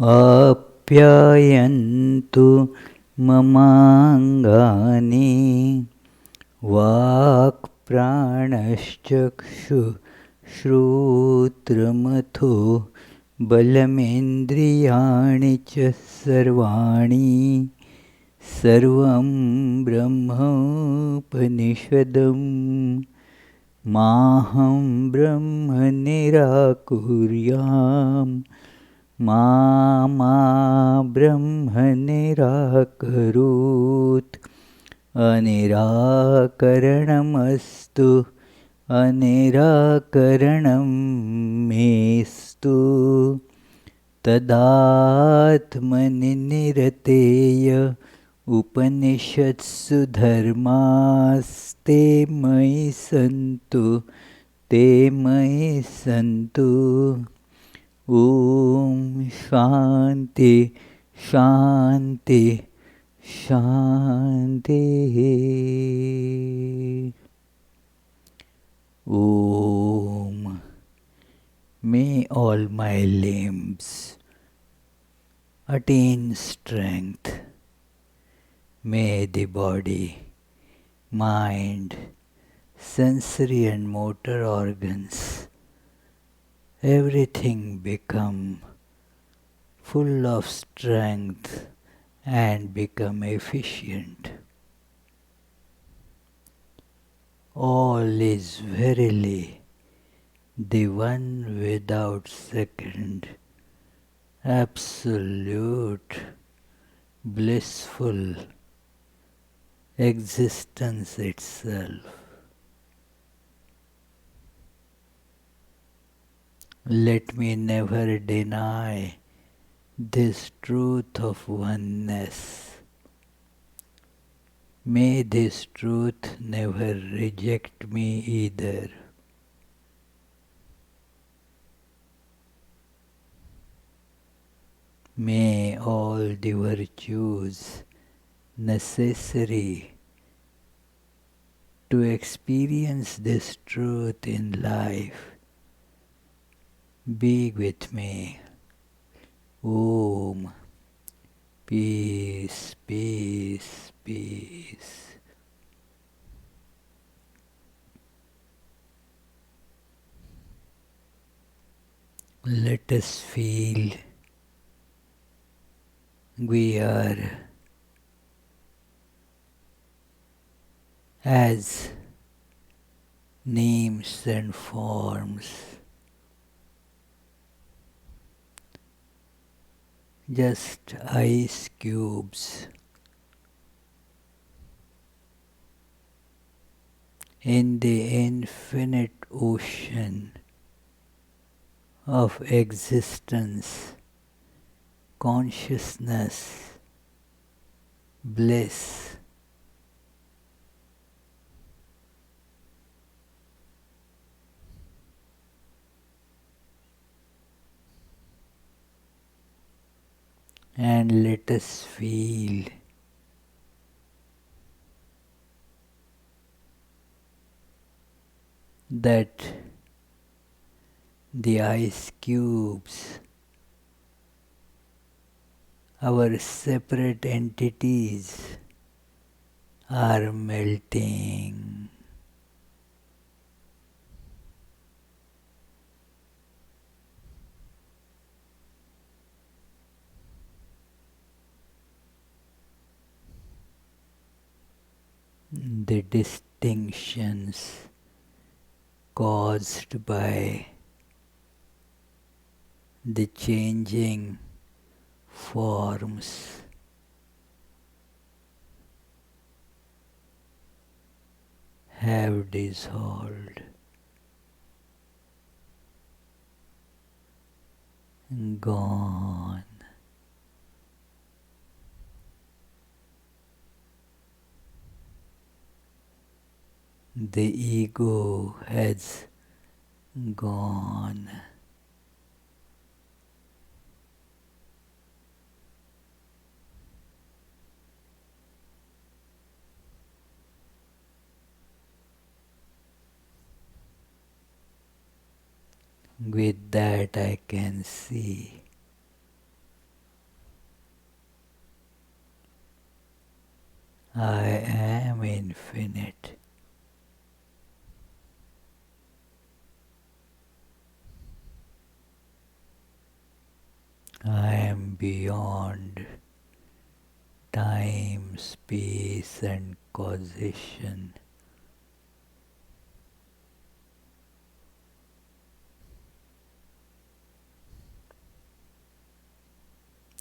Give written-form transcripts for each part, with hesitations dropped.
आप्यायन्तु ममाङ्गानि वाक्प्राणश्चक्षुश्रोत्रमथो बलमेन्द्रियाणि च सर्वाणि सर्वं ब्रह्मोपनिषदं माहं ब्रह्म निराकुर्याम् मा ब्रह्म निराकरोत् अनिराकरणमस्तु अनिराकरणं मेस्तु तदात्मनि निरतेय उपनिषत्सु धर्मास्ते मयि सन्तु ते मयि सन्तु। ॐ शान्ति शान्ति शान्तिः। Om. May all my limbs attain strength. May the body, mind, sensory and motor organs, everything become full of strength and become efficient. All is verily the one without second, absolute, blissful existence itself. Let me never deny this truth of oneness. May this truth never reject me either. May all the virtues necessary to experience this truth in life be with me. Om. Peace, peace, peace. Let us feel we are as names and forms, just ice cubes in the infinite ocean of existence, consciousness, bliss. And let us feel that the ice cubes, our separate entities, are melting. The distinctions caused by the changing forms have dissolved, gone. The ego has gone. With that I can see I am infinite. I am beyond time, space, and causation.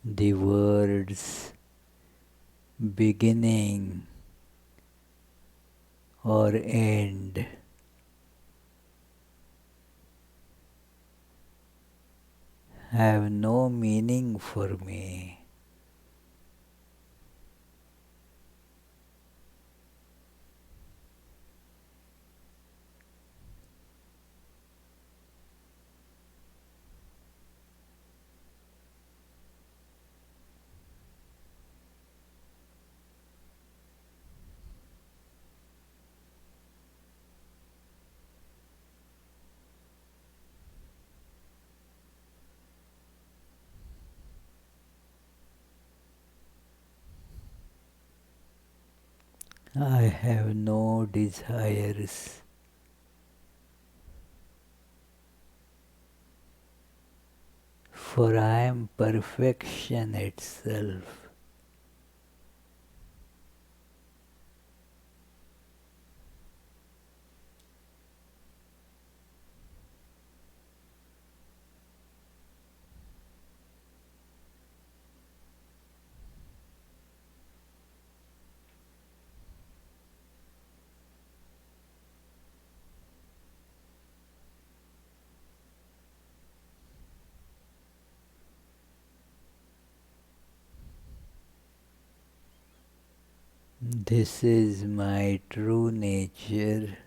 The words beginning or end have no meaning for me. I have no desires. For I am perfection itself. This is my true nature.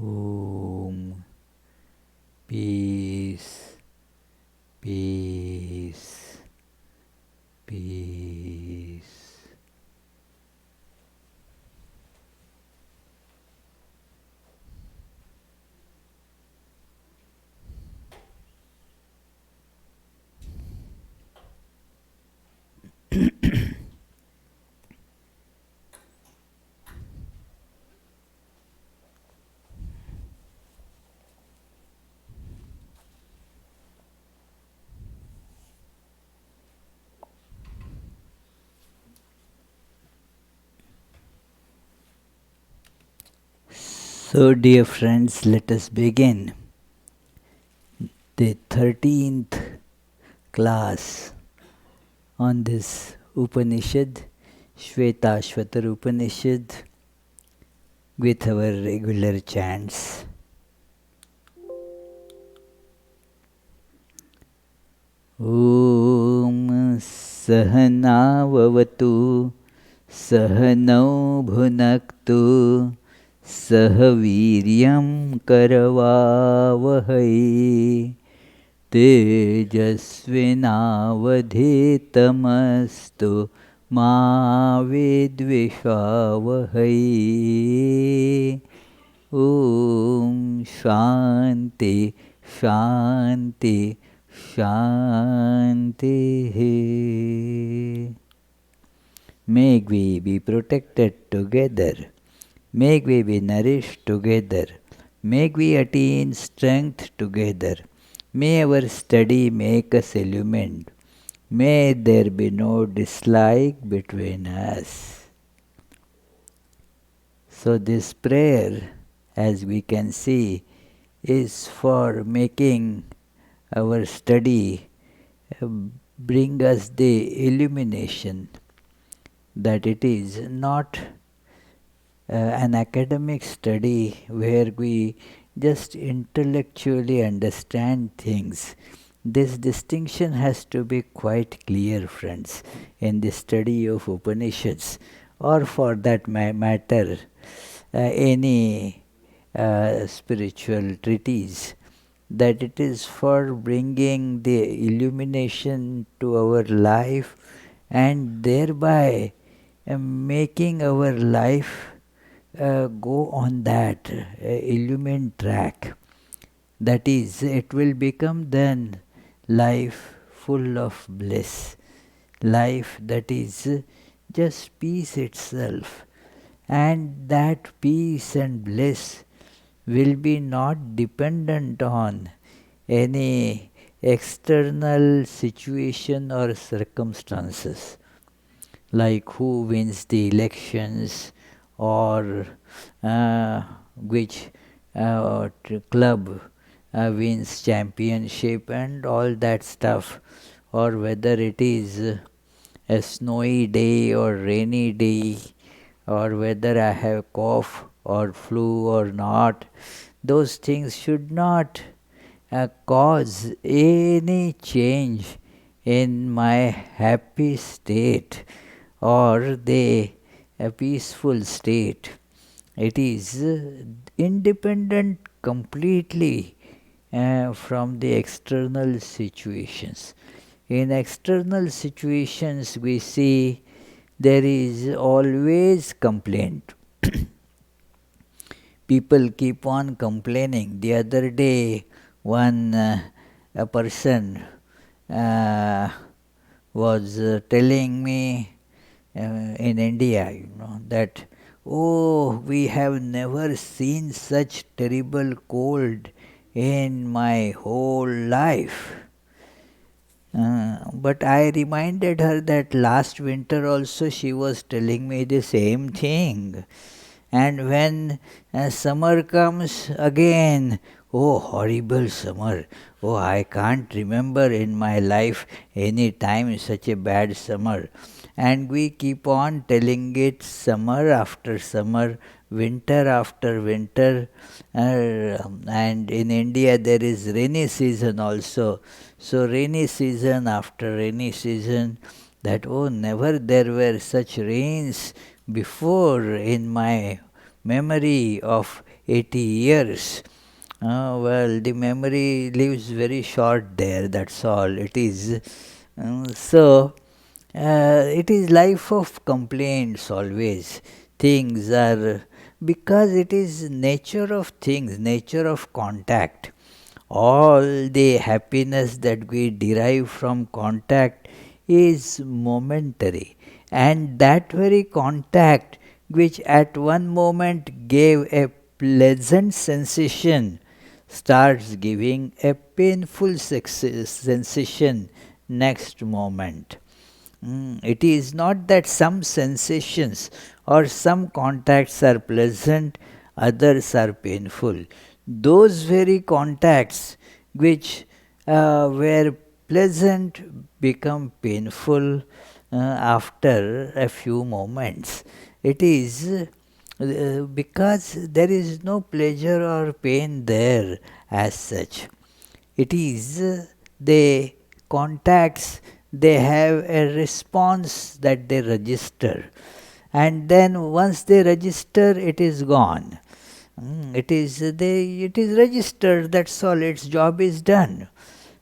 Om. Peace, peace, peace. So, dear friends, let us begin the 13th class on this Upanishad, Svetasvatara Upanishad, with our regular chants. Om Sahanavavatu Sahanau Bhunaktu Sahaviryam Karavavahai Tejasvinavadhitamastu Ma Vidvishvavahai. Om Shanti Shanti Shanti. May we be protected together. May we be nourished together. May we attain strength together. May our study make us illumined. May there be no dislike between us. So this prayer, as we can see, is for making our study bring us the illumination that it is not an academic study where we just intellectually understand things. This distinction has to be quite clear, friends, in the study of Upanishads, or for that matter, any spiritual treatise, that it is for bringing the illumination to our life and thereby making our life go on that illumined track. That is, it will become then life full of bliss, life that is just peace itself. And that peace and bliss will be not dependent on any external situation or circumstances, like who wins the elections, or which club wins championship and all that stuff, or whether it is a snowy day or rainy day, or whether I have cough or flu or not. Those things should not cause any change in my happy state or the peaceful state. It is independent completely from the external situations. In external situations, we see there is always complaint. People keep on complaining. The other day, a person was telling me in India, that, oh, we have never seen such terrible cold in my whole life. But I reminded her that last winter also she was telling me the same thing. And when summer comes again, oh, horrible summer. Oh, I can't remember in my life any time such a bad summer. And we keep on telling it summer after summer, winter after winter. And in India there is rainy season also. So rainy season after rainy season, that, oh, never there were such rains before in my memory of 80 years. Well, the memory lives very short there, that's all it is. It is life of complaints always. Things are, because it is nature of things, nature of contact. All the happiness that we derive from contact is momentary, and that very contact which at one moment gave a pleasant sensation starts giving a painful sensation next moment. It is not that some sensations or some contacts are pleasant, others are painful. Those very contacts which were pleasant become painful after a few moments. It is because there is no pleasure or pain there as such. It is the contacts, they have a response that they register, and then once they register, it is gone. It is registered, that's all, its job is done.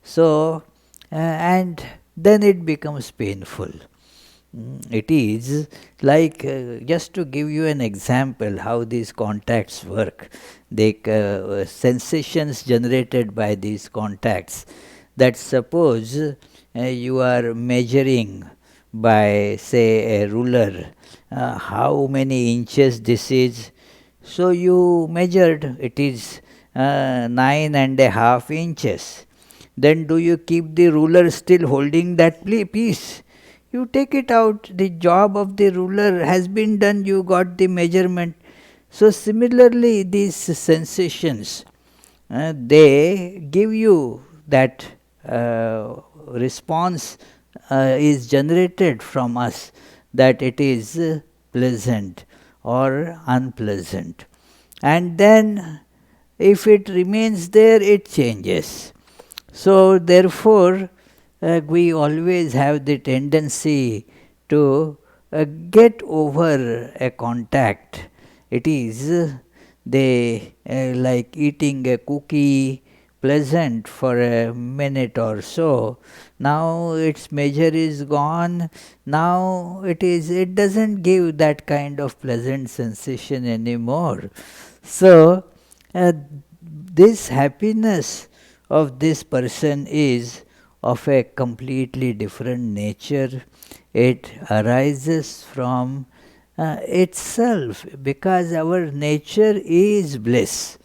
So and then it becomes painful. It is like, just to give you an example how these contacts work, the sensations generated by these contacts, that suppose you are measuring by, say, a ruler, how many inches this is. So you measured, it is 9.5 inches. Then do you keep the ruler still holding that piece? You take it out, the job of the ruler has been done, you got the measurement. So similarly, these sensations, they give you that response is generated from us, that it is pleasant or unpleasant. And then if it remains there, it changes. So therefore, we always have the tendency to get over a contact. It is they like eating a cookie, pleasant for a minute or so. Now its measure is gone. Now it doesn't give that kind of pleasant sensation anymore. So this happiness of this person is of a completely different nature. It arises from itself, because our nature is bliss.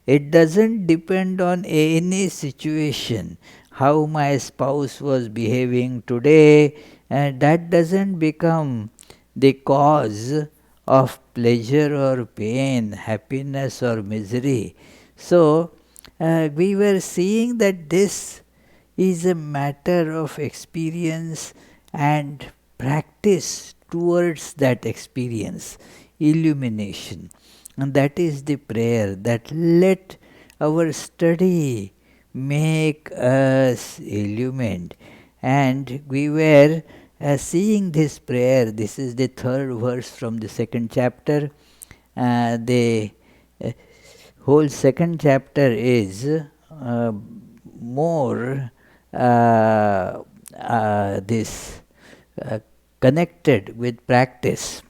It doesn't depend on any situation. How my spouse was behaving today, and that doesn't become the cause of pleasure or pain, happiness or misery. So, we were seeing that this is a matter of experience and practice towards that experience, illumination. And that is the prayer, that let our study make us illumined. And we were seeing this prayer. This is the third verse from the second chapter. The whole second chapter is more this connected with practice.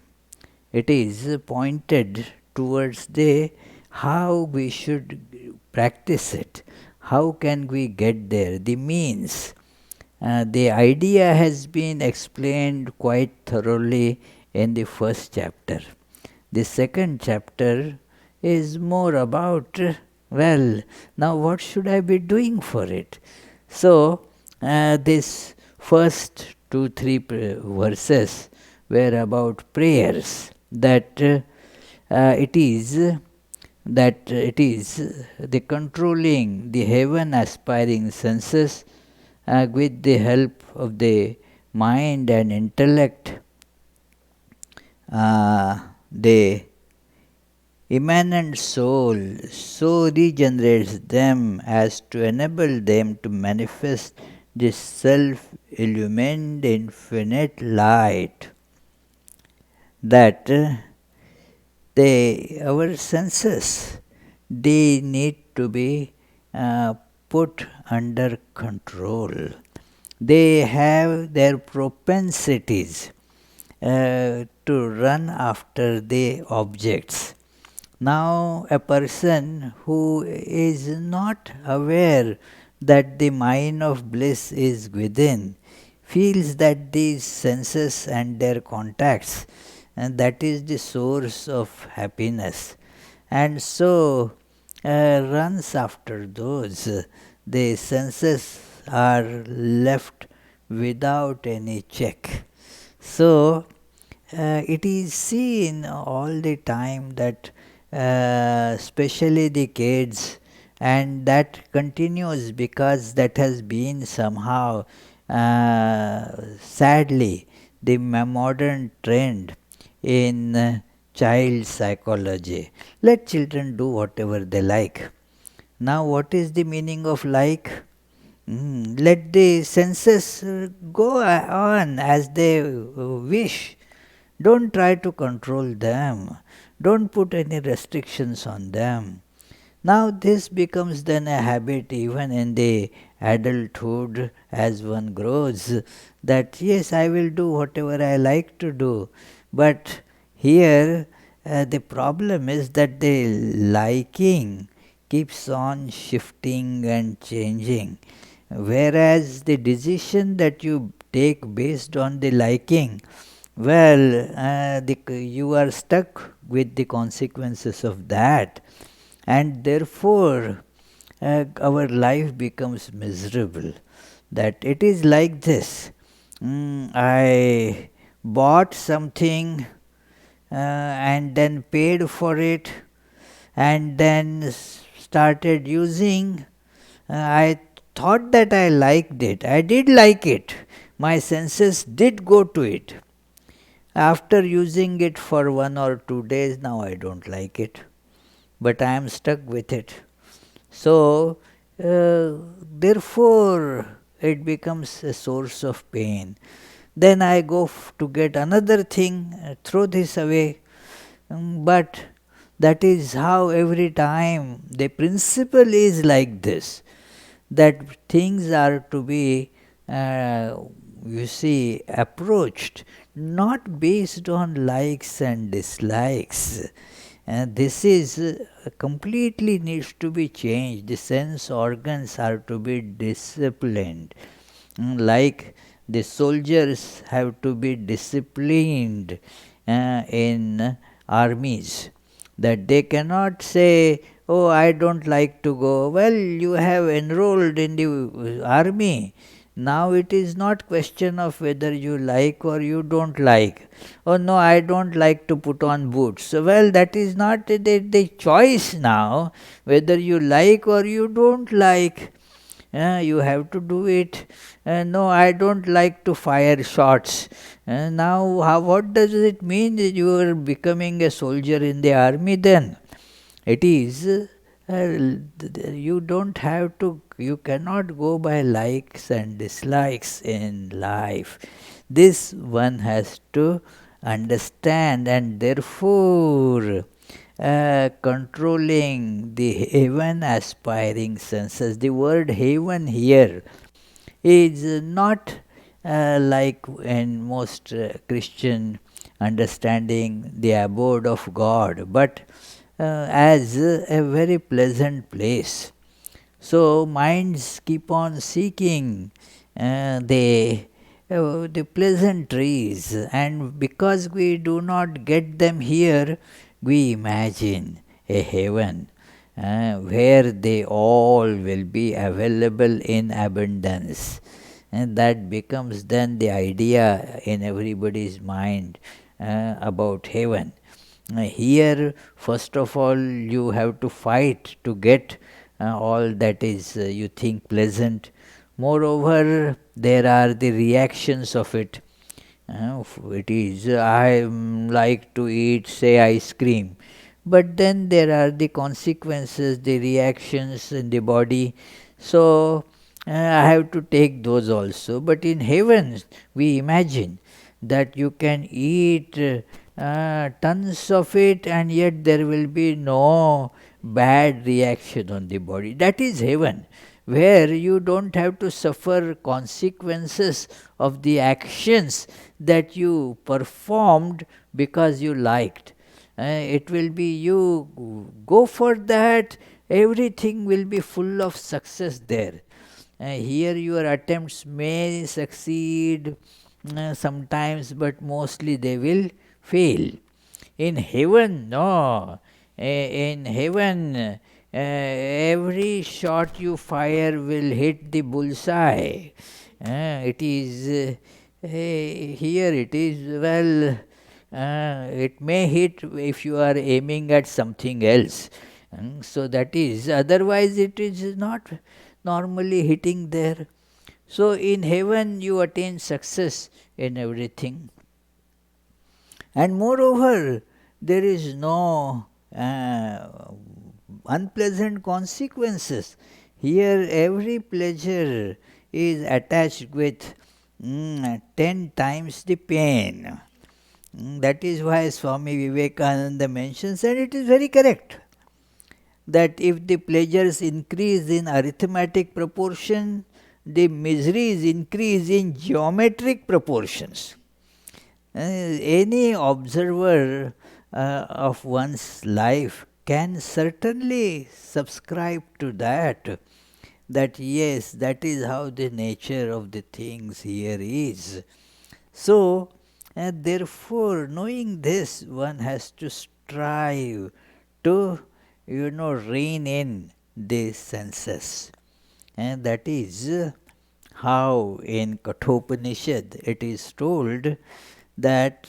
It is pointed towards the how we should practice it. How can we get there? The means. The idea has been explained quite thoroughly in the first chapter. The second chapter is more about, well, now what should I be doing for it? So, this first 2-3 verses were about prayers, that it is the controlling the heaven aspiring senses with the help of the mind and intellect. The immanent soul so regenerates them as to enable them to manifest this self-illumined infinite light, that our senses, they need to be put under control. They have their propensities to run after the objects. Now, a person who is not aware that the mine of bliss is within feels that these senses and their contacts, and that is the source of happiness, and so runs after those. The senses are left without any check. So, it is seen all the time that especially the kids, and that continues because that has been somehow sadly the modern trend in child psychology. Let children do whatever they like. Now what is the meaning of like? Let the senses go on as they wish. Don't try to control them. Don't put any restrictions on them. Now this becomes then a habit even in the adulthood as one grows, that yes, I will do whatever I like to do. But here the problem is that the liking keeps on shifting and changing, whereas the decision that you take based on the liking, well, you are stuck with the consequences of that, and therefore our life becomes miserable. That it is like this. I bought something and then paid for it, and then started using. I thought that I liked it. I did like it. My senses did go to it. After using it for 1 or 2 days, now I don't like it, but I am stuck with it. So Therefore, it becomes a source of pain. Then I go to get another thing, throw this away. But that is how every time the principle is like this, that things are to be, you see, approached not based on likes and dislikes. This is completely needs to be changed. The sense organs are to be disciplined. Like the soldiers have to be disciplined in armies, that they cannot say, oh, I don't like to go. Well, you have enrolled in the army. Now it is not question of whether you like or you don't like. Oh no, I don't like to put on boots. So, well, that is not the choice now, whether you like or you don't like. You have to do it. No, I don't like to fire shots. Now, what does it mean that you are becoming a soldier in the army then? It is, you don't have to, you cannot go by likes and dislikes in life. This one has to understand, and therefore controlling the heaven aspiring senses. The word heaven here is not like in most Christian understanding the abode of God, but as a very pleasant place. So minds keep on seeking the pleasantries, and because we do not get them here, we imagine a heaven where they all will be available in abundance. And that becomes then the idea in everybody's mind about heaven. Here, first of all, you have to fight to get all that is you think pleasant. Moreover, there are the reactions of it. It is, I like to eat, say, ice cream. But then there are the consequences, the reactions in the body. So, I have to take those also. But in heaven, we imagine that you can eat tons of it, and yet there will be no bad reaction on the body. That is heaven, where you don't have to suffer consequences of the actions that you performed because you liked. It will be, you go for that, everything will be full of success there. Here your attempts may succeed sometimes, but mostly they will fail. In heaven, no. In heaven, every shot you fire will hit the bullseye. It is, here it is, well, it may hit if you are aiming at something else. So that is, otherwise it is not normally hitting there. So in heaven you attain success in everything. And moreover, there is no unpleasant consequences. Here every pleasure is attached with 10 times the pain. That is why Swami Vivekananda mentions, and it is very correct, that if the pleasures increase in arithmetic proportion, the miseries increase in geometric proportions. Any observer of one's life can certainly subscribe to that, that yes, that is how the nature of the things here is. So, therefore, knowing this, one has to strive to, rein in these senses. And that is how in Kathopanishad it is told that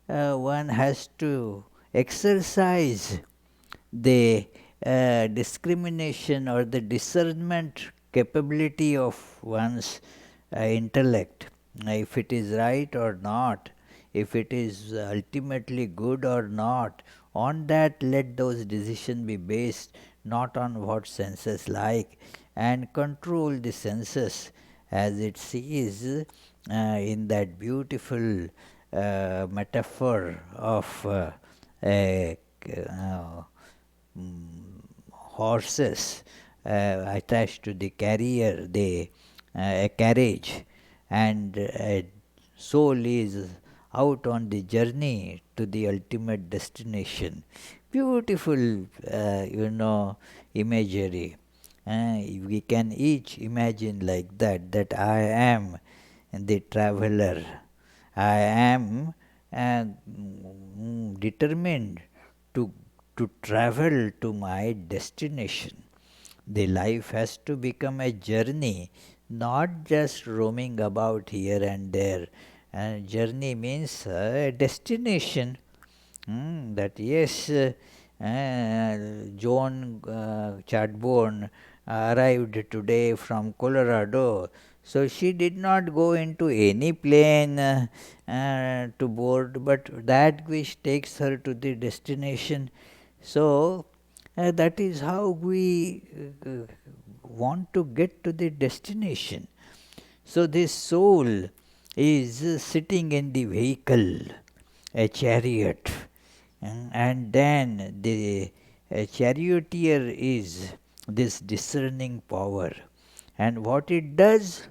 one has to exercise the discrimination or the discernment capability of one's intellect, if it is right or not, if it is ultimately good or not, On that, let those decisions be based not on what senses like, and control the senses as it sees in that beautiful metaphor of a horses attached to the carrier, a carriage, and a soul is out on the journey to the ultimate destination. Beautiful, imagery. We can each imagine like that, that I am the traveler. I am determined to travel to my destination. The life has to become a journey, not just roaming about here and there. And journey means a destination. That yes, Joan Chadbourne arrived today from Colorado. So she did not go into any plane to board, but that which takes her to the destination. So that is how we want to get to the destination. So this soul is sitting in the vehicle, a chariot, and then the charioteer is this discerning power. And what it does,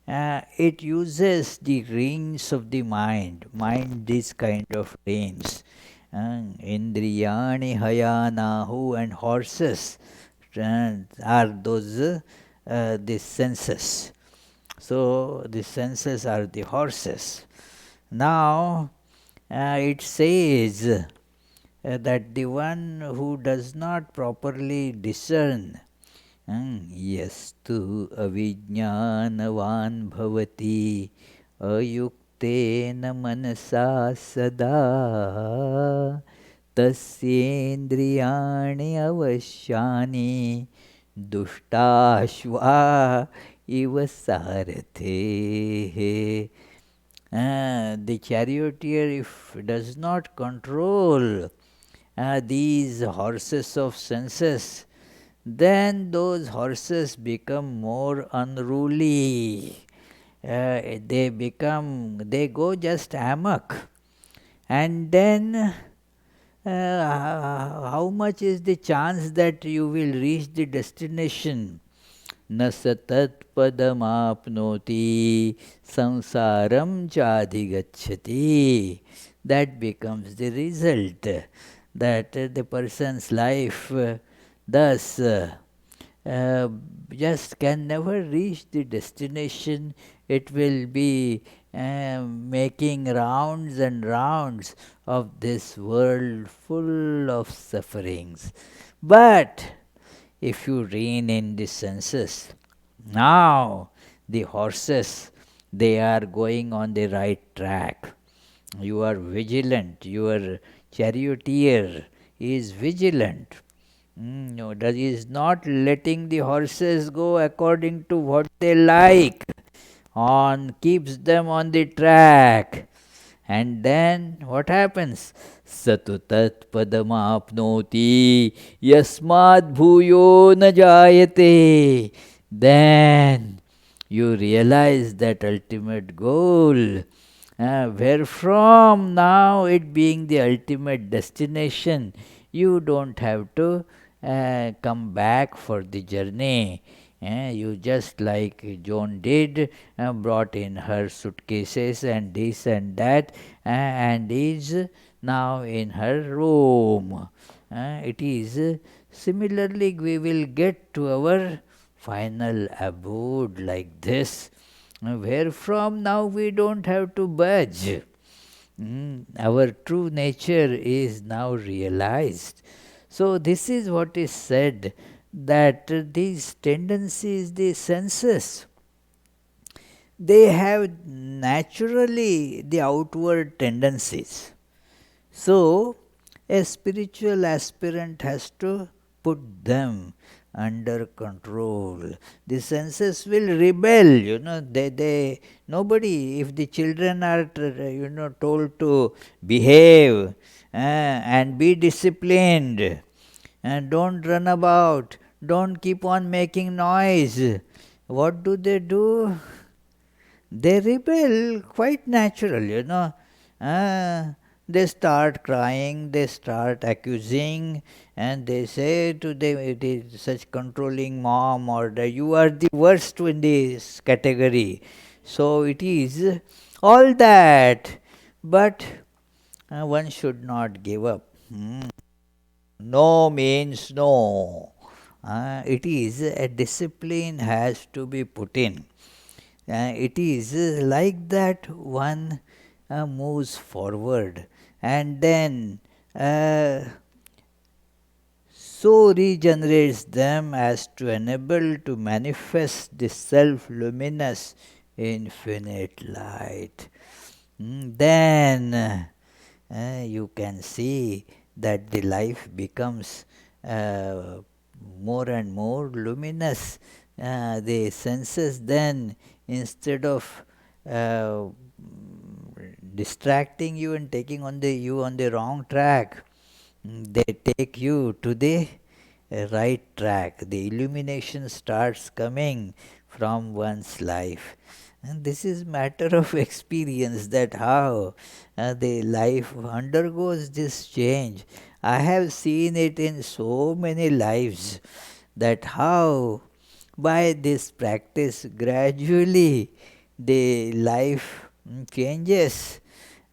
it uses the reins of the mind. Mind is kind of reins. Indriyani, hayanahu, and horses are those the senses. So the senses are the horses. Now it says that the one who does not properly discern, yastu avijnanavan bhavati ayuktena manasa sada tasyendriyani avashyani dushtaashva iva sarathe. The charioteer, if does not control these horses of senses, then those horses become more unruly. They go just amok. And then how much is the chance that you will reach the destination? न स तत्पदमाप्नोति संसारम चाधिगच्छति. That becomes the result, that the person's life thus just can never reach the destination. It will be making rounds and rounds of this world full of sufferings. But if you rein in the senses, now the horses, they are going on the right track. You are vigilant. Your charioteer is vigilant. No, that is not letting the horses go according to what they like. Keeps them on the track. And then what happens? Satu tat padamapnoti yasmad bhuyo na jayate. Then you realize that ultimate goal, where from now it being the ultimate destination, you don't have to come back for the journey. You just like Joan did, brought in her suitcases and this and that, and is now in her room. It is similarly we will get to our final abode like this, where from now we don't have to budge. Our true nature is now realized. So this is what is said, that these tendencies, the senses, they have naturally the outward tendencies. So a spiritual aspirant has to put them under control. The senses will rebel, they nobody, if the children are told to behave and be disciplined and don't run about, don't keep on making noise, what do? They rebel, quite natural. Uh, they start crying, they start accusing, and they say to such controlling mom or you are the worst in this category. So it is all that, but one should not give up. No means no. It is a discipline has to be put in. It is like that one moves forward and then so regenerates them as to enable to manifest the self-luminous infinite light. Then you can see that the life becomes more and more luminous. The senses then, instead of uh, distracting you and taking you on the wrong track, they take you to the right track. The illumination starts coming from one's life. And this is matter of experience, that how the life undergoes this change. I have seen it in so many lives, that how by this practice gradually the life changes.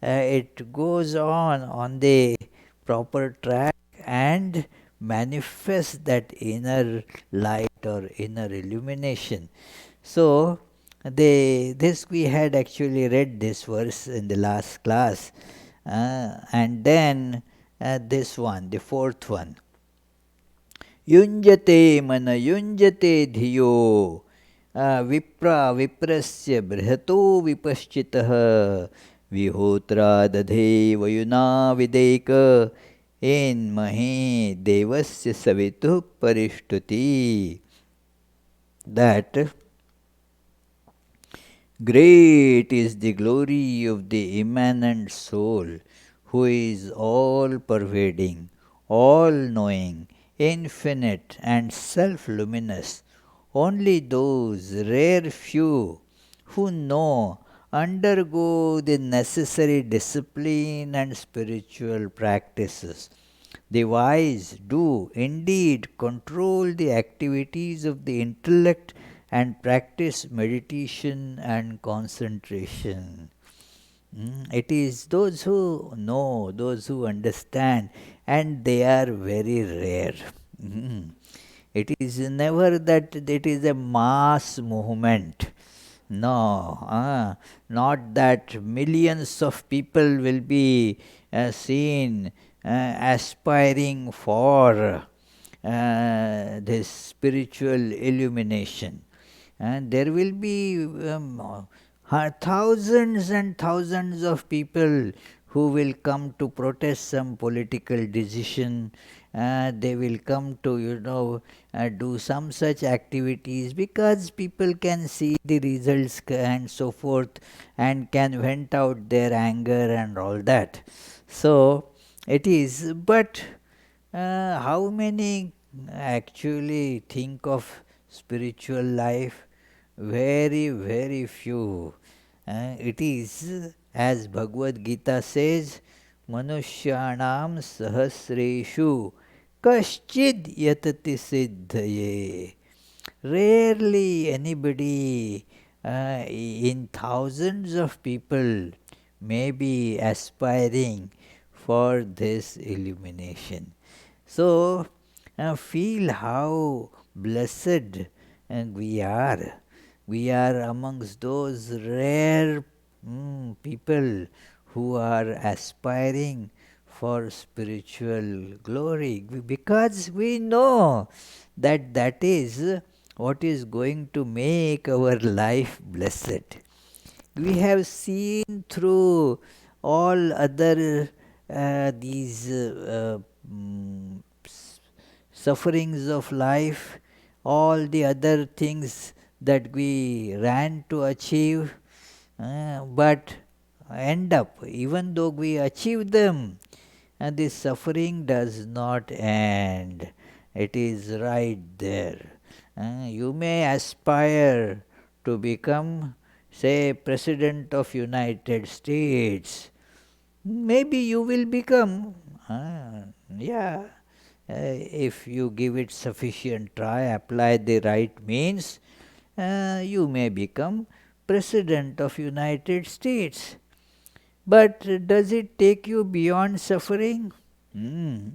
It goes on the proper track and manifests that inner light or inner illumination. So, this we had actually read this verse in the last class, and then this one, the fourth one. युञ्जते मन युञ्जते धियो विप्रस्य बृहतो विपश्चितः विहोत्रा दधे वयुना विदेक एन्महे देवस्य सवितुः परिष्टुति. That great is the glory of the immanent soul, who is all pervading, all knowing, infinite and self-luminous. Only those rare few who know undergo the necessary discipline and spiritual practices. The wise do indeed control the activities of the intellect and practice meditation and concentration. It is those who know, those who understand, and they are very rare. It is never that it is a mass movement. No, not that millions of people will be seen aspiring for this spiritual illumination. And there will be thousands and thousands of people who will come to protest some political decision. They will come to do some such activities because people can see the results and so forth, and can vent out their anger and all that. So it is, but how many actually think of spiritual life? Very, very few. It is, as Bhagavad Gita says, Manushyanam sahasreshu kaschid yatati siddhaye. Rarely anybody in thousands of people may be aspiring for this illumination. So, feel how blessed we are. We are amongst those rare people who are aspiring for spiritual glory, because we know that that is what is going to make our life blessed. We have seen through all other these sufferings of life, all the other things that we ran to achieve, but end up, even though we achieve them, and this suffering does not end. It is right there. You may aspire to become, say, President of United States. Maybe you will become, yeah, if you give it sufficient try, apply the right means, you may become President of United States. But does it take you beyond suffering? Hmm.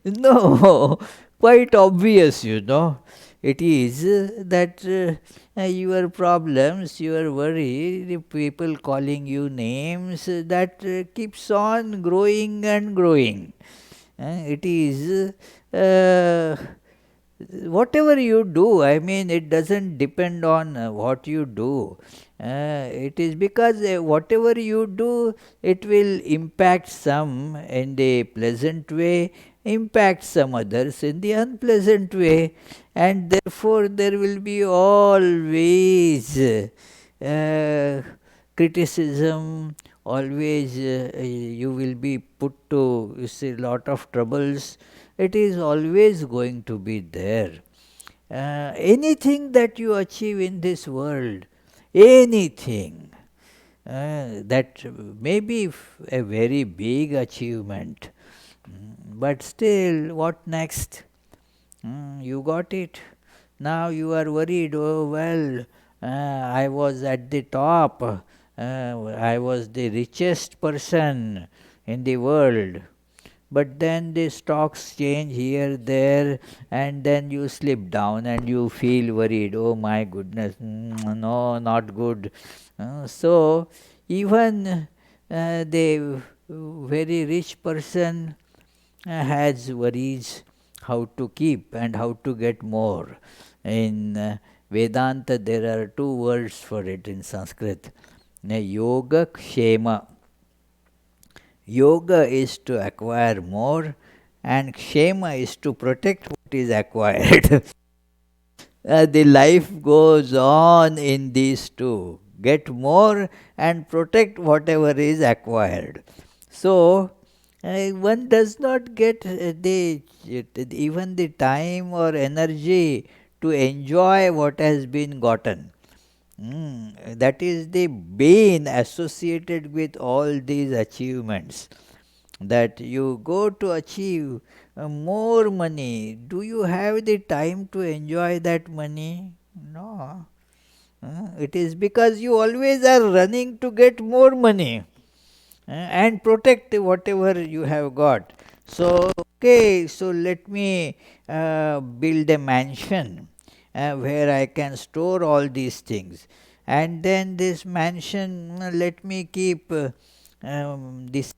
No, quite obvious, It is that your problems, your worry, the people calling you names, that keeps on growing and growing. It is whatever you do, I mean, it doesn't depend on what you do. It is because whatever you do, it will impact some in the pleasant way, impact some others in the unpleasant way, and therefore there will be always criticism, always you will be put to, you see, lot of troubles. It is always going to be there. Anything that you achieve in this world, anything that may be a very big achievement, but still, what next? You got it. Now you are worried, oh well, I was at the top, I was the richest person in the world. But then the stocks change here, there, and then you slip down and you feel worried. Oh my goodness, no, not good. So, even the very rich person has worries how to keep and how to get more. In Vedanta, there are two words for it in Sanskrit: Yoga Kshema. Yoga is to acquire more, and Kshema is to protect what is acquired. The life goes on in these two: get more and protect whatever is acquired. So, one does not get even the time or energy to enjoy what has been gotten. That is the bane associated with all these achievements. That you go to achieve more money. Do you have the time to enjoy that money? No. It is because you always are running to get more money and protect whatever you have got. So, okay, so let me build a mansion where I can store all these things. And then this mansion, let me keep these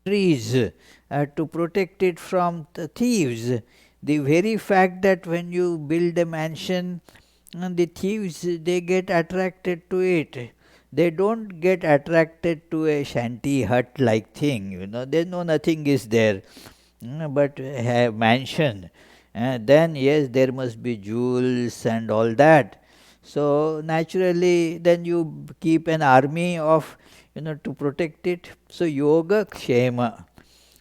trees to protect it from the thieves. The very fact that when you build a mansion, the thieves, they get attracted to it. They don't get attracted to a shanty hut like thing, they know nothing is there. But a mansion, then yes, there must be jewels and all that. So naturally, then you keep an army of, to protect it. So yoga kshema.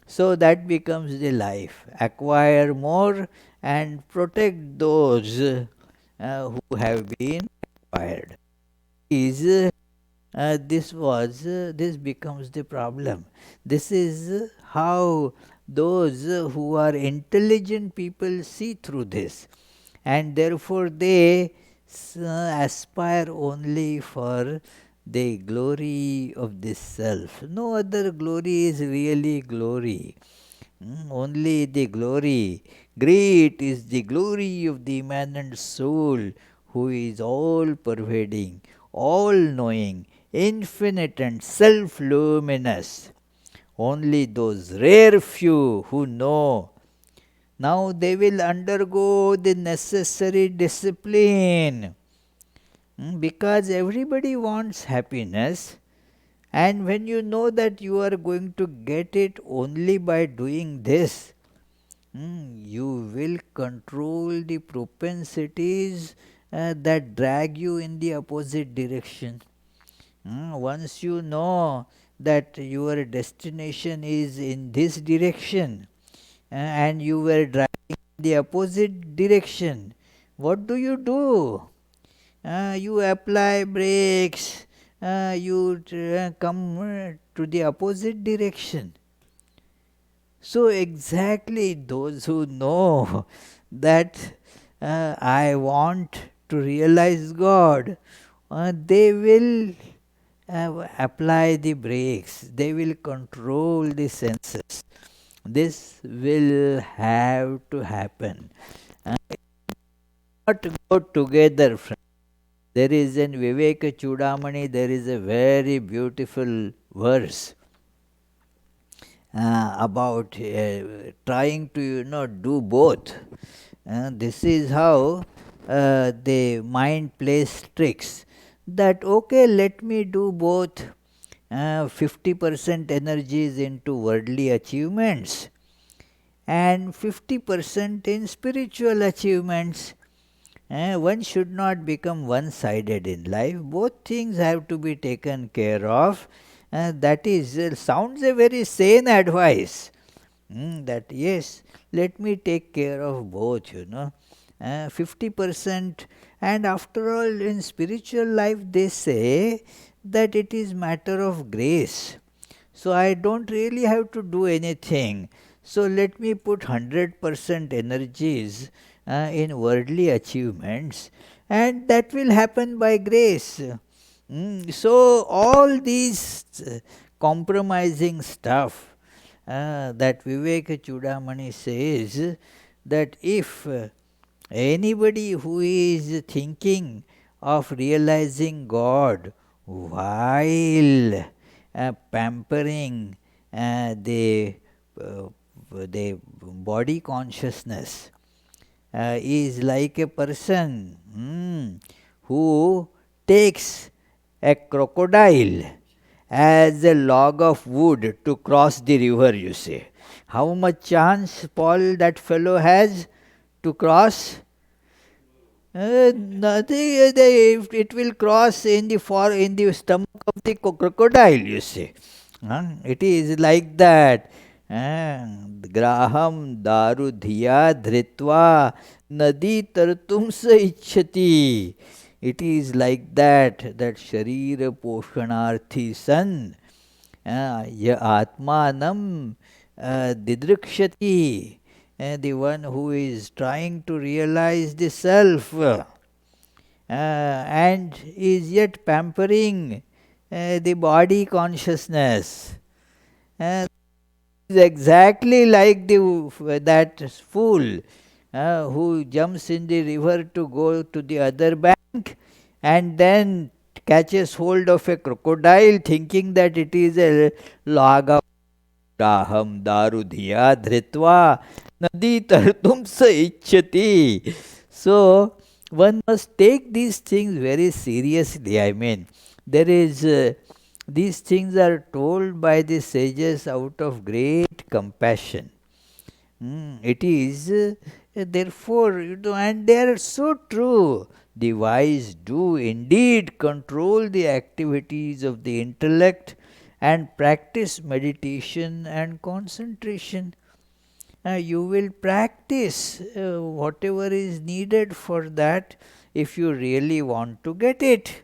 So that becomes the life. Acquire more and protect those who have been acquired. This becomes the problem. This is how those who are intelligent people see through this, and therefore they aspire only for the glory of this self. No other glory is really glory. Only the glory. Great is the glory of the immanent soul, who is all pervading, all knowing, infinite and self luminous. Only those rare few who know, now they will undergo the necessary discipline. Because everybody wants happiness, and when you know that you are going to get it only by doing this, You will control the propensities that drag you in the opposite direction. Once you know that your destination is in this direction, and you were driving in the opposite direction, what do? You apply brakes, you come to the opposite direction. So, exactly those who know that I want to realize God, they will apply the brakes, they will control the senses. This will have to happen. Not go together, friends. There is in Viveka Chudamani, there is a very beautiful verse about trying to do both. This is how the mind plays tricks. That okay, let me do both. 50% energies into worldly achievements and 50% in spiritual achievements. One should not become one sided in life. Both things have to be taken care of. That is sounds a very sane advice. That yes, let me take care of both, 50%. And after all, in spiritual life, they say that it is matter of grace. So I don't really have to do anything. So let me put 100% energies in worldly achievements, and that will happen by grace. So all these compromising stuff that Viveka Chudamani says, that if anybody who is thinking of realizing God while pampering the body consciousness, is like a person who takes a crocodile as a log of wood to cross the river, you say. How much chance, Paul, that fellow has to cross? Nothing. It will cross in the stomach of the crocodile, you say. It is like that. Graham daru dhiya dhritva nadi tartum sa ichhati. It is like that, that sharira poshanarthi san ya atmanam didrikshati. The one who is trying to realize the self and is yet pampering the body consciousness. Is exactly like that fool who jumps in the river to go to the other bank and then catches hold of a crocodile thinking that it is a log of Raham daru dhiya dhritva nadi tartum sa ichchati. So one must take these things very seriously. I mean, there is these things are told by the sages out of great compassion. It is therefore, and they are so true. The wise do indeed control the activities of the intellect and practice meditation and concentration. You will practice whatever is needed for that if you really want to get it.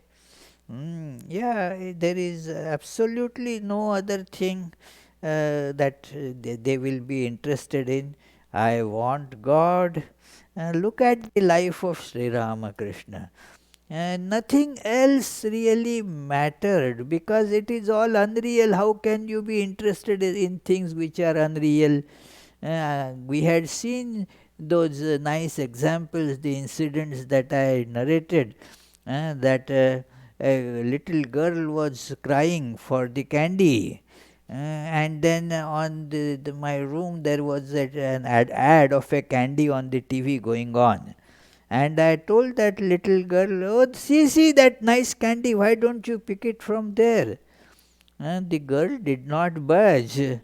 There is absolutely no other thing that they will be interested in. I want God. Look at the life of Sri Ramakrishna. Nothing else really mattered because it is all unreal. How can you be interested in things which are unreal? We had seen those nice examples, the incidents that I narrated, that a little girl was crying for the candy. And then on my room there was an ad of a candy on the TV going on. And I told that little girl, oh, see that nice candy, why don't you pick it from there? And the girl did not budge.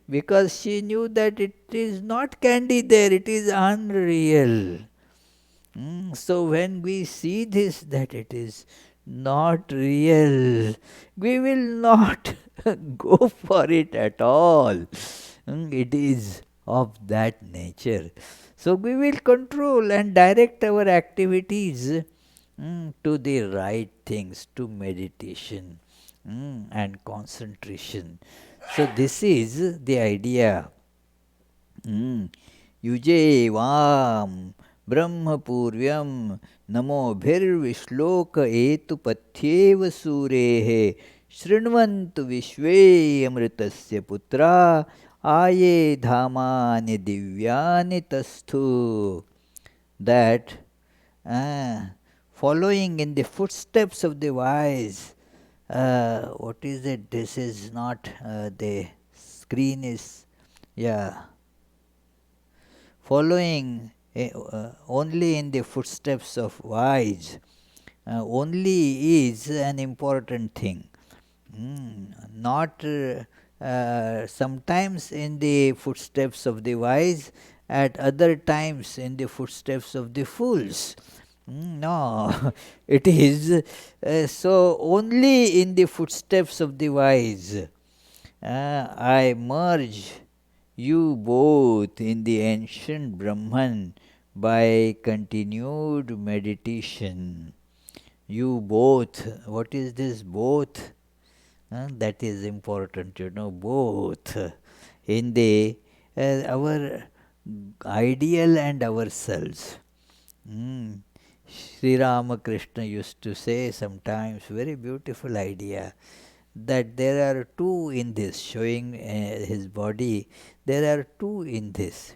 because she knew that it is not candy there, it is unreal. So when we see this, that it is not real, we will not go for it at all. It is of that nature. So we will control and direct our activities to the right things, to meditation and concentration. So this is the idea. युजे वां ब्रह्मपूर्व्यं नमोभिर्विश्लोक एतुपथ्येव सूरेः शृण्वन्तु विश्वे अमृतस्य पुत्रा आये धामानि दिव्यानि तस्थु. That following in the footsteps of the wise, what is it? This is not, the screen is, yeah. Following only in the footsteps of wise only is an important thing. Not sometimes in the footsteps of the wise, at other times in the footsteps of the fools. No, it is so only in the footsteps of the wise. I merge you both in the ancient Brahman by continued meditation. You both, what is this both? That is important, both in the our ideal and ourselves. Sri Ramakrishna used to say sometimes, very beautiful idea, that there are two in this, showing his body, there are two in this.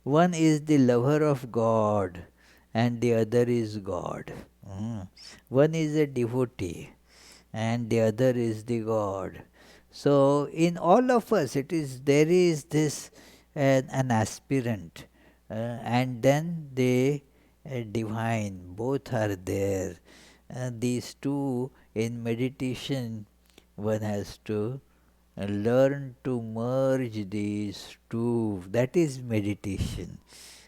One is the lover of God and the other is God. One is a devotee and the other is the God. So in all of us there is this an aspirant and then the divine, both are there. These two in meditation, one has to learn to merge these two. That is meditation.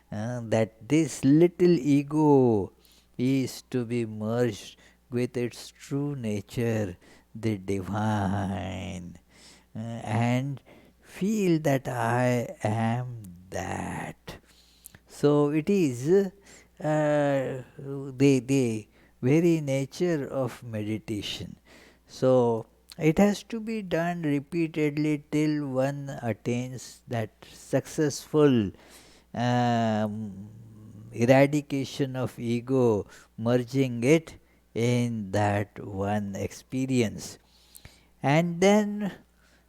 That this little ego is to be merged with its true nature, the divine, and feel that I am that. So it is the very nature of meditation. So it has to be done repeatedly till one attains that successful eradication of ego, merging it in that one experience. And then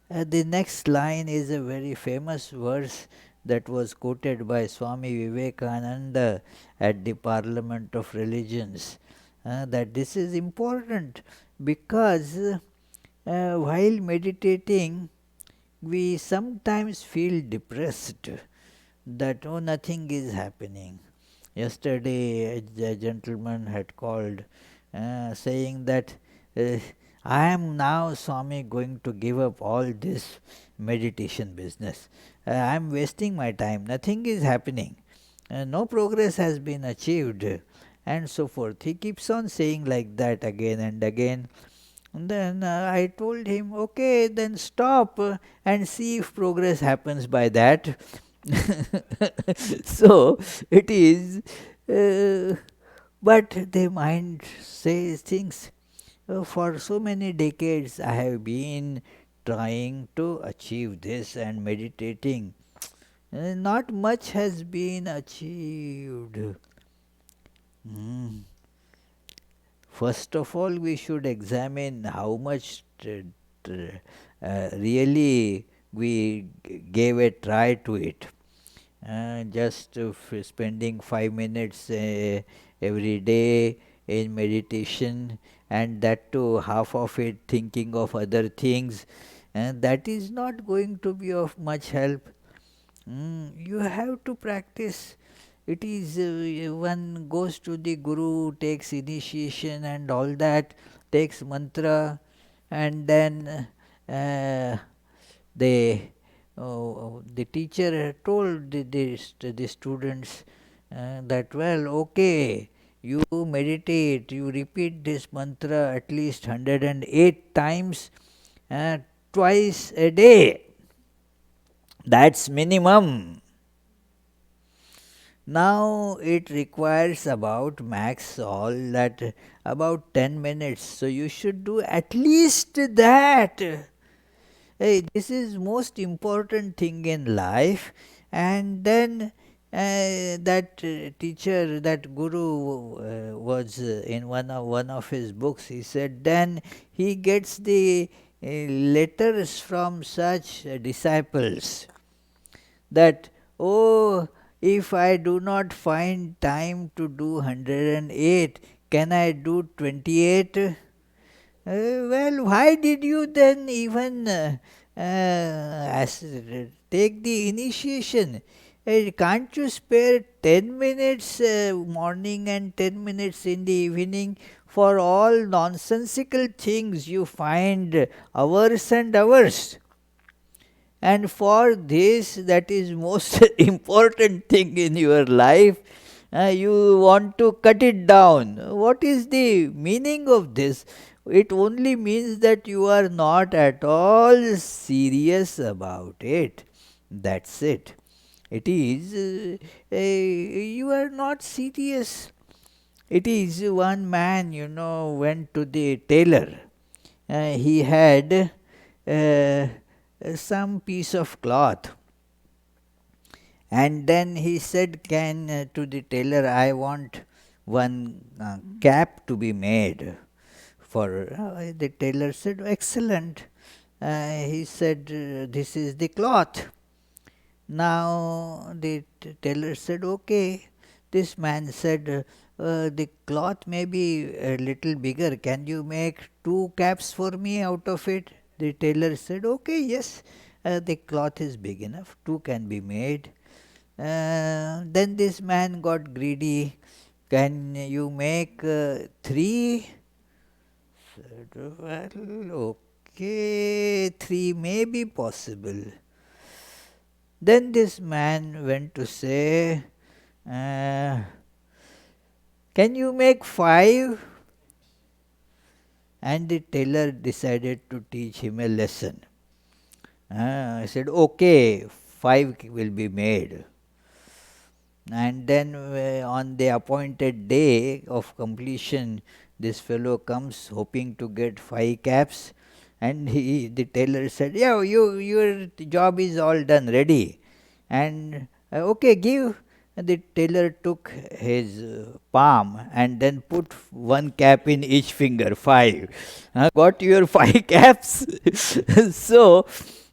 the next line is a very famous verse that was quoted by Swami Vivekananda at the Parliament of Religions. That this is important because while meditating, we sometimes feel depressed that nothing is happening. Yesterday, a gentleman had called saying that I am now, Swami, going to give up all this meditation business. I am wasting my time. Nothing is happening. No progress has been achieved, and so forth. He keeps on saying like that again and again. And then I told him, okay, then stop and see if progress happens by that. So it is, but the mind says things. For so many decades, I have been trying to achieve this and meditating. Not much has been achieved. First of all, we should examine how much really we gave a try to it. Just spending 5 minutes every day in meditation, and that too half of it thinking of other things, and that is not going to be of much help. You have to practice. It is one goes to the guru, takes initiation and all that, takes mantra, and then they the teacher told the students that, well, okay, you meditate, you repeat this mantra at least 108 times, twice a day. That's minimum. Now it requires about max all that about 10 minutes. So you should do at least that. Hey, this is most important thing in life. And then that teacher, that guru was in one of his books. He said then he gets the letters from such disciples that, oh, if I do not find time to do 108, can I do 28? Well, why did you then even take the initiation? Can't you spare 10 minutes morning and 10 minutes in the evening for all nonsensical things you find hours and hours? And for this, that is most important thing in your life, you want to cut it down. What is the meaning of this? It only means that you are not at all serious about it. That's it. It is you are not serious. It is one man, went to the tailor. He had some piece of cloth, and then he said, can to the tailor, I want one cap to be made for the tailor said, excellent. He said, this is the cloth. Now the tailor said, okay. This man said, the cloth may be a little bigger, can you make 2 caps for me out of it? The tailor said, okay, yes, the cloth is big enough, 2 can be made. Then this man got greedy, can you make 3? Said, well, okay, 3 may be possible. Then this man went to say, can you make 5? And the tailor decided to teach him a lesson. I said, okay, 5 will be made. And then on the appointed day of completion, this fellow comes hoping to get 5 caps. And the tailor said, yeah, your job is all done, ready. And okay, give. And the tailor took his palm and then put 1 cap in each finger, 5. Got your 5 caps. So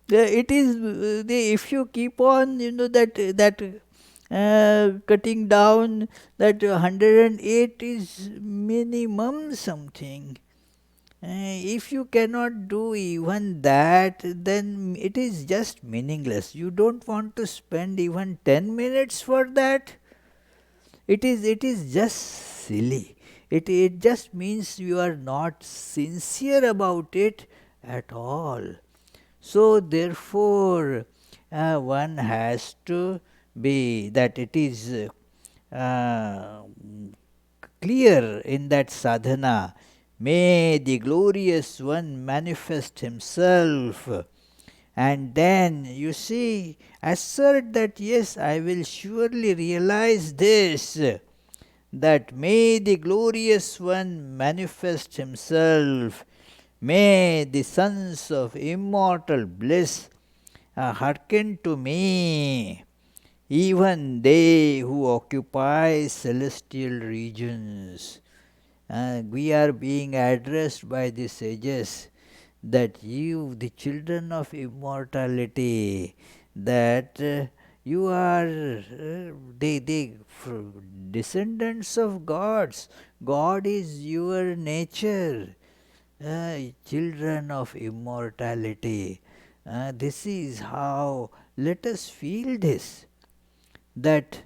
it is if you keep on, that cutting down, that 108 is minimum something. If you cannot do even that, then it is just meaningless. You don't want to spend even 10 minutes for that. It is just silly. It just means you are not sincere about it at all. So therefore, one has to be that it is clear in that sadhana. May the glorious one manifest himself. And then you see, assert that yes, I will surely realize this, that may the glorious one manifest himself. May the sons of immortal bliss hearken to me, even they who occupy celestial regions. We are being addressed by the sages that you, the children of immortality, that you are the descendants of gods. God is your nature. Children of immortality. This is how, let us feel this, that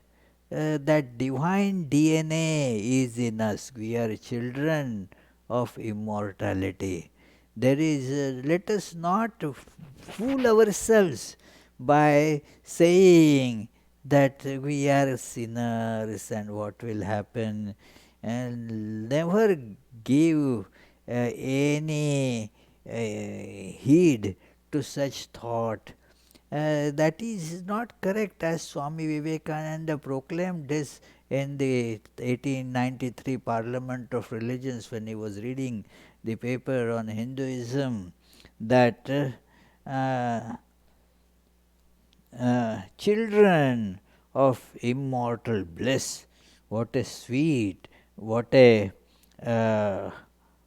that divine DNA is in us. We are children of immortality. There is, let us not fool ourselves by saying that we are sinners and what will happen, and never give any heed to such thought. That is not correct, as Swami Vivekananda proclaimed this in the 1893 Parliament of Religions when he was reading the paper on Hinduism, that children of immortal bliss, what a sweet, what a uh,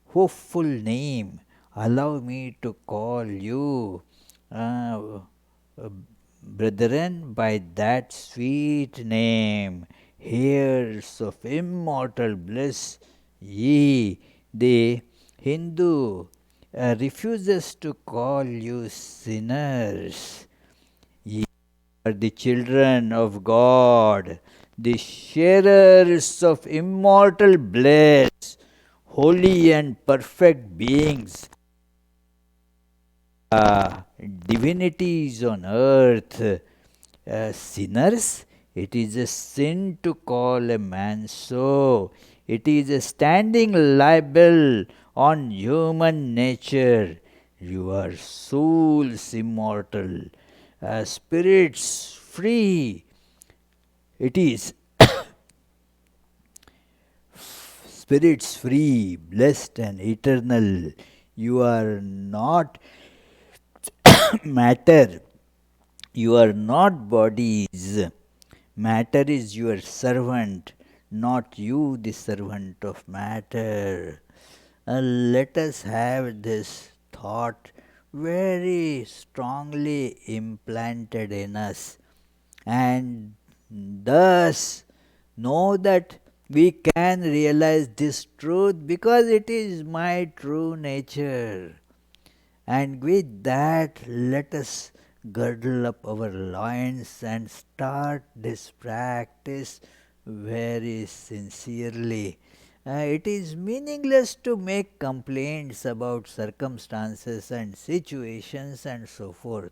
hopeful name. Allow me to call you, uh, brethren, by that sweet name, heirs of immortal bliss. Ye, the Hindu refuses to call you sinners. Ye are the children of God, the sharers of immortal bliss, holy and perfect beings, divinities on earth. Sinners, it is a sin to call a man so. It is a standing libel on human nature. Your souls immortal, spirits free. It is spirits free, blessed and eternal. You are not matter. You are not bodies. Matter is your servant, not you the servant of matter. Let us have this thought very strongly implanted in us, and thus know that we can realize this truth because it is my true nature. And with that, let us girdle up our loins and start this practice very sincerely. It is meaningless to make complaints about circumstances and situations and so forth.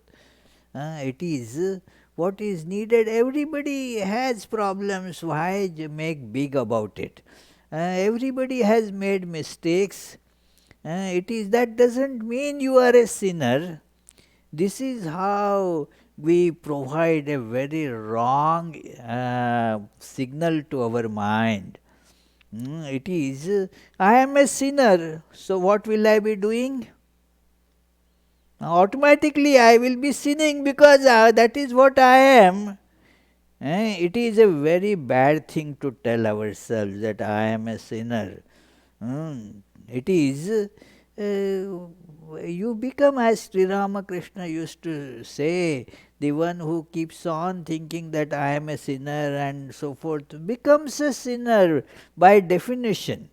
It is what is needed. Everybody has problems. Why make big about it? Everybody has made mistakes. It is that doesn't mean you are a sinner. This is how we provide a very wrong signal to our mind. It is, I am a sinner, so what will I be doing? Automatically I will be sinning because that is what I am. It is a very bad thing to tell ourselves that I am a sinner. It is, you become, as Sri Ramakrishna used to say, the one who keeps on thinking that I am a sinner and so forth becomes a sinner by definition.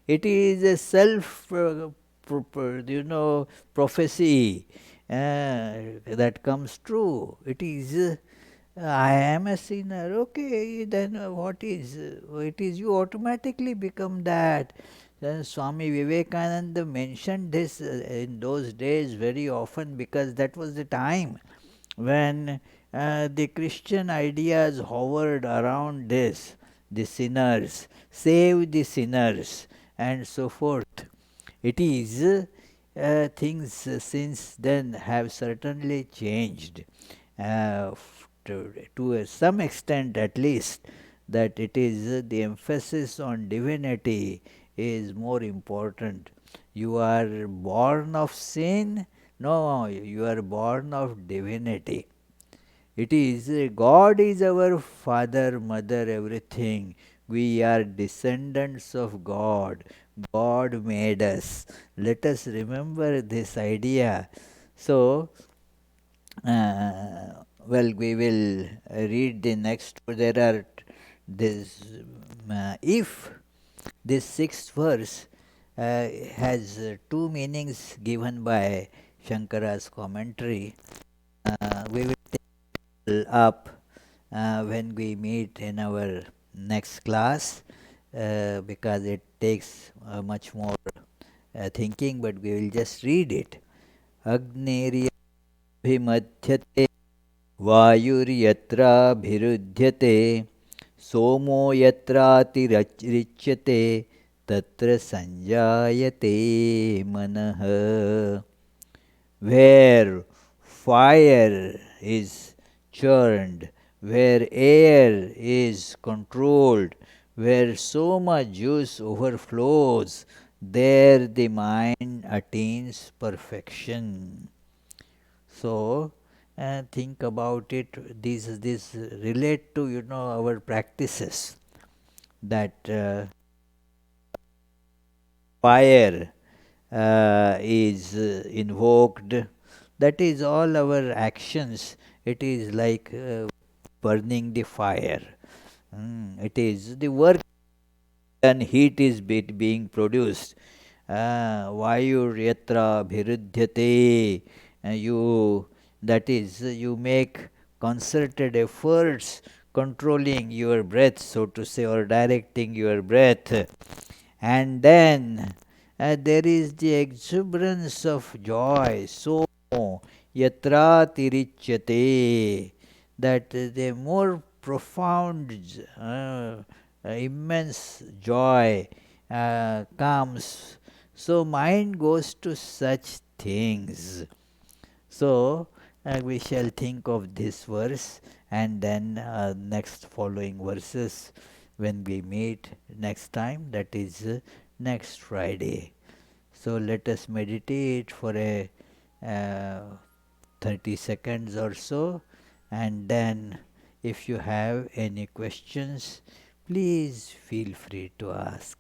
It is a self prophecy that comes true. It is, I am a sinner. Okay, then what is? It is you automatically become that. Swami Vivekananda mentioned this in those days very often because that was the time when the Christian ideas hovered around this, the sinners, save the sinners, and so forth. It is, things since then have certainly changed, to some extent at least, that it is the emphasis on divinity is more important. You are born of sin? No, you are born of divinity. It is, God is our father, mother, everything. We are descendants of God. God made us. Let us remember this idea. So, well, we will read the next. There are this. If this sixth verse has two meanings given by Shankara's commentary, we will up when we meet in our next class, because it takes much more thinking, but we will just read it. Agnerya bhimadhyate वायुर्यत्राभिरुध्यते सोमो यत्रातिरिच्यते तत्र संजायते मनः. Where fire is churned, where air is controlled, where so much juice overflows, there the mind attains perfection. So, think about it. This relate to our practices, that fire is invoked. That is all our actions. It is like burning the fire. It is the work and heat is being produced. Vayur yatra bhirudyate. You, that is, you make concerted efforts controlling your breath, so to say, or directing your breath. And then there is the exuberance of joy, so yatra tirichyate, that the more profound, immense joy comes. So mind goes to such things. So we shall think of this verse, and then next following verses when we meet next time, that is next Friday. So let us meditate for a uh, 30 seconds or so, and then if you have any questions, please feel free to ask.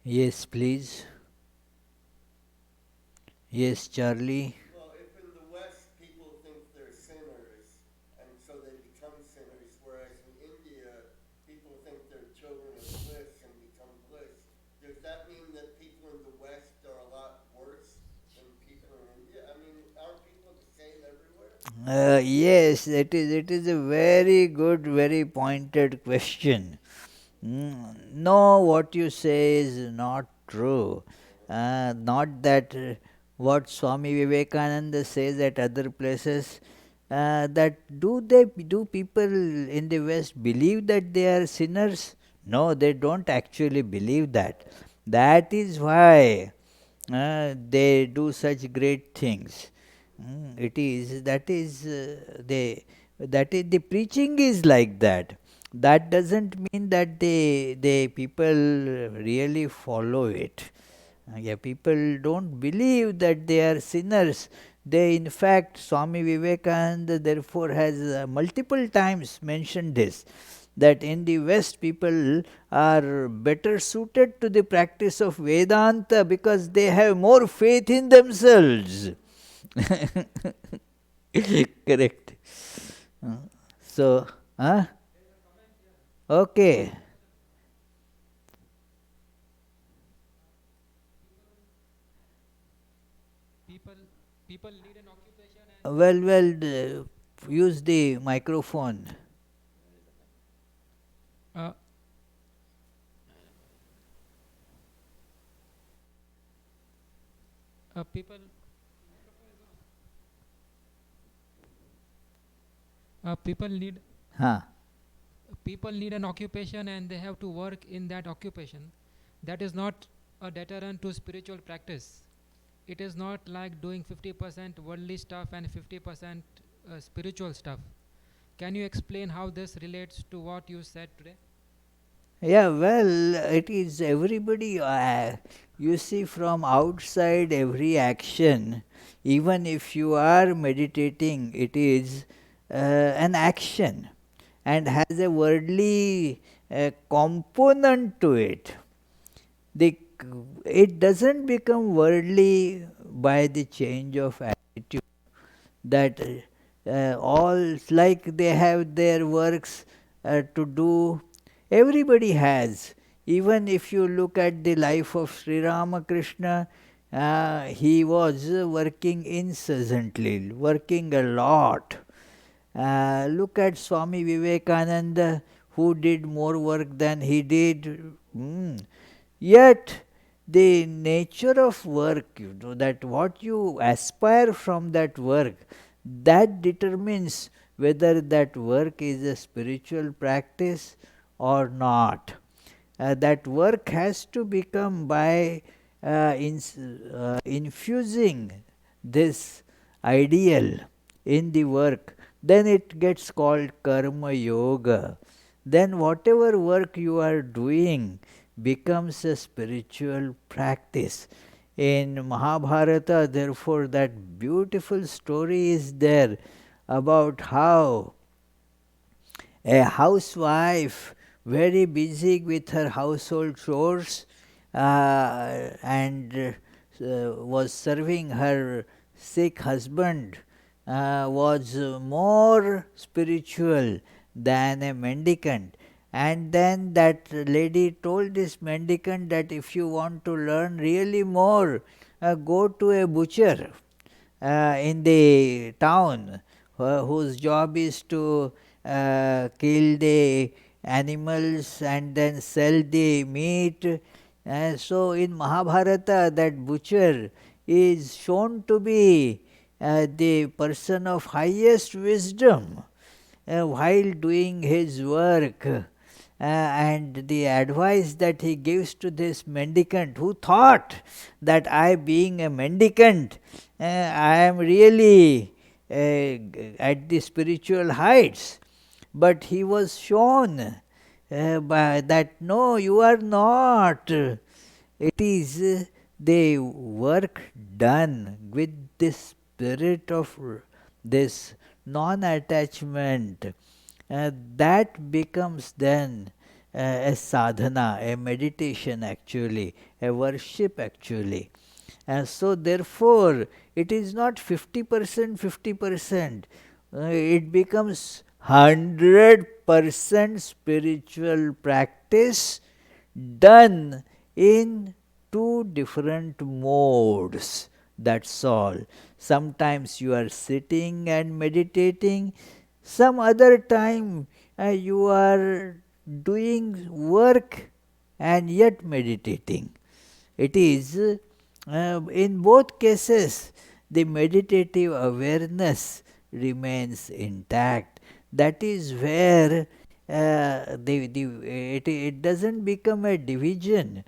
Yes, please. Yes, Charlie. Well, if in the West people think they're sinners, and so they become sinners, whereas in India people think they're children of bliss and become bliss, does that mean that people in the West are a lot worse than people in India? I mean, aren't people the same everywhere? Yes, it is a very good, very pointed question. No, what you say is not true. Not that what Swami Vivekananda says at other places. That do people in the West believe that they are sinners? No, they don't actually believe that. That is why they do such great things. It is that is they that is the preaching is like that. That doesn't mean that they people really follow it. Yeah, people don't believe that they are sinners. They, in fact, Swami Vivekananda therefore has multiple times mentioned this, that in the West people are better suited to the practice of Vedanta because they have more faith in themselves. Correct. Uh, So, okay. people people need an occupation and Well, use the microphone. uh, people people need Huh. people need an occupation and they have to work in that occupation. That is not a deterrent to spiritual practice. It is not like doing 50% worldly stuff and 50% spiritual stuff. Can you explain how this relates to what you said today? Yeah, well, it is everybody. You see, from outside every action, even if you are meditating, it is an action and has a worldly component to it. The, it doesn't become worldly by the change of attitude, that all like they have their works to do. Everybody has. Even if you look at the life of Sri Ramakrishna, he was working incessantly, working a lot. Look at Swami Vivekananda, who did more work than he did. Yet, the nature of work, that what you aspire from that work, that determines whether that work is a spiritual practice or not. That work has to become by infusing this ideal in the work, then it gets called karma yoga. Then whatever work you are doing becomes a spiritual practice. In Mahabharata, therefore, that beautiful story is there about how a housewife, very busy with her household chores, and was serving her sick husband, was more spiritual than a mendicant. And then that lady told this mendicant that if you want to learn really more, go to a butcher in the town, whose job is to kill the animals and then sell the meat. So in Mahabharata, that butcher is shown to be the person of highest wisdom while doing his work. And the advice that he gives to this mendicant, who thought that I, being a mendicant, I am really at the spiritual heights. But he was shown by that, no, you are not. It is the work done with the spirit of this non-attachment, that becomes then a sadhana, a meditation actually, a worship actually. And so therefore it is not 50%, 50%, it becomes 100% spiritual practice done in two different modes. That's all. Sometimes you are sitting and meditating, some other time you are doing work and yet meditating. It is in both cases the meditative awareness remains intact. That is where it doesn't become a division.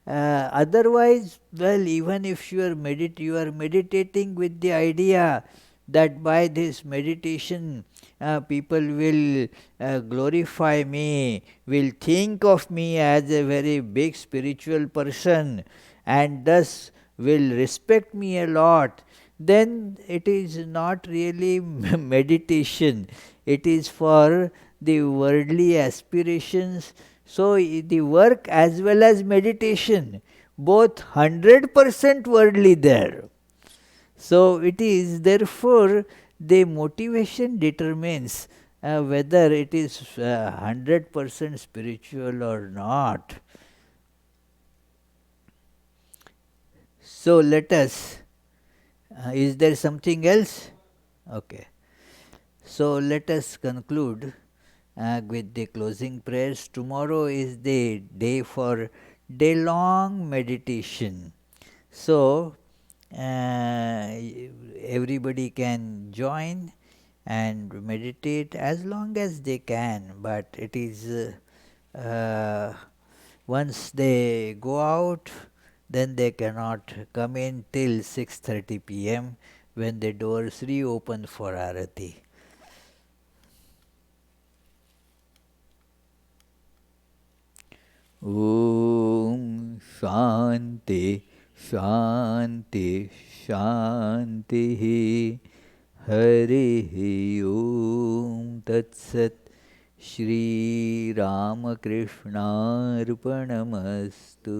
Otherwise, well, even if you are meditating with the idea that by this meditation people will glorify me, will think of me as a very big spiritual person, and thus will respect me a lot, then it is not really meditation. It is for the worldly aspirations. So the work as well as meditation, both 100% worldly there. So it is therefore the motivation determines whether it is 100% spiritual or not. So let us, is there something else? Okay. So let us conclude with the closing prayers. Tomorrow is the day for day long meditation. So everybody can join and meditate as long as they can, but it is once they go out, then they cannot come in till 6:30 p.m. when the doors reopen for Arati. Om Shanti Shanti Shanti Harihi Om Tat Sat Shri Ramakrishna Arpanamastu.